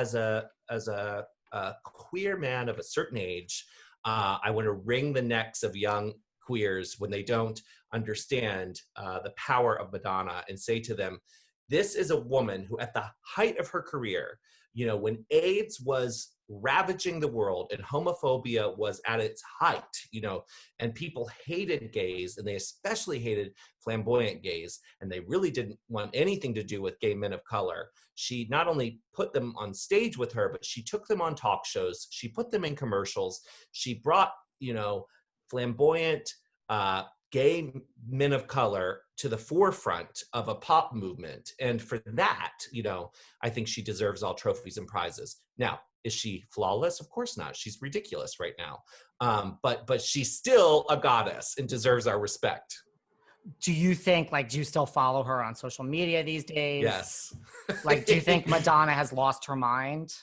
as a queer man of a certain age, I want to wring the necks of young queers when they don't understand the power of Madonna and say to them, this is a woman who at the height of her career, when AIDS was ravaging the world and homophobia was at its height, and people hated gays, and they especially hated flamboyant gays, and they really didn't want anything to do with gay men of color. She not only put them on stage with her, but she took them on talk shows. She put them in commercials. She brought, flamboyant gay men of color to the forefront of a pop movement. And for that, I think she deserves all trophies and prizes. Now, is she flawless? Of course not. She's ridiculous right now. But she's still a goddess and deserves our respect. Do you think, do you still follow her on social media these days? Yes. Do you think Madonna has lost her mind?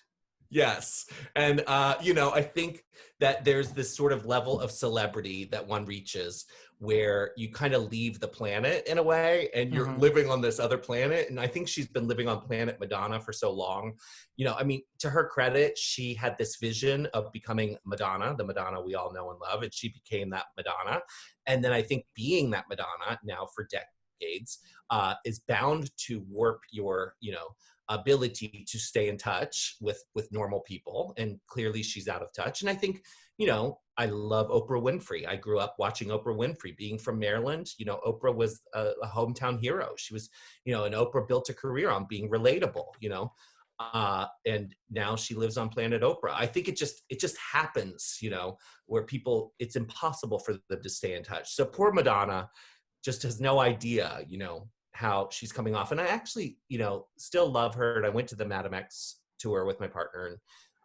Yes. And, I think that there's this sort of level of celebrity that one reaches where you kind of leave the planet in a way, and you're living on this other planet. And I think she's been living on planet Madonna for so long. To her credit, she had this vision of becoming Madonna, the Madonna we all know and love, and she became that Madonna. And then I think being that Madonna now for decades is bound to warp your, ability to stay in touch with normal people. And clearly she's out of touch. And I think, I love Oprah Winfrey. I grew up watching Oprah Winfrey. Being from Maryland, Oprah was a hometown hero. She was, and Oprah built a career on being relatable, and now she lives on planet Oprah. I think it just happens, where people, it's impossible for them to stay in touch. So poor Madonna just has no idea, how she's coming off. And I actually, still love her. And I went to the Madam X tour with my partner, and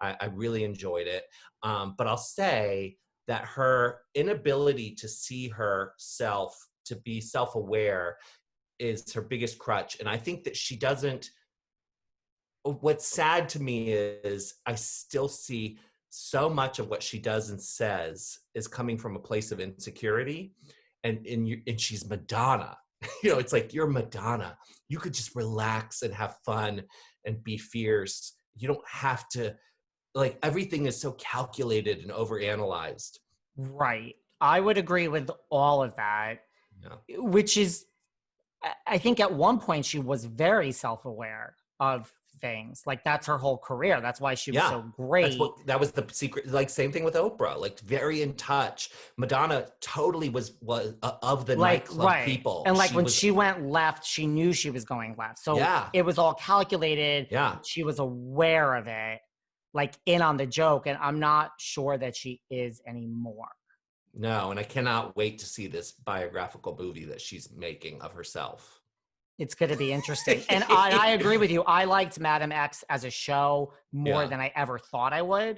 I really enjoyed it. But I'll say that her inability to see herself, to be self-aware, is her biggest crutch. And I think that she doesn't, what's sad to me is I still see so much of what she does and says is coming from a place of insecurity. And she's Madonna. It's like, you're Madonna. You could just relax and have fun and be fierce. You don't have to, everything is so calculated and overanalyzed. Right. I would agree with all of that, which is, I think at one point she was very self-aware of things. That's her whole career. That's why she was so great. That was the secret. Same thing with Oprah, very in touch. Madonna totally was of the nightclub people. And when she went left, she knew she was going left. So it was all calculated. Yeah. She was aware of it, in on the joke. And I'm not sure that she is anymore. No. And I cannot wait to see this biographical movie that she's making of herself. It's going to be interesting. And I agree with you. I liked Madam X as a show more than I ever thought I would.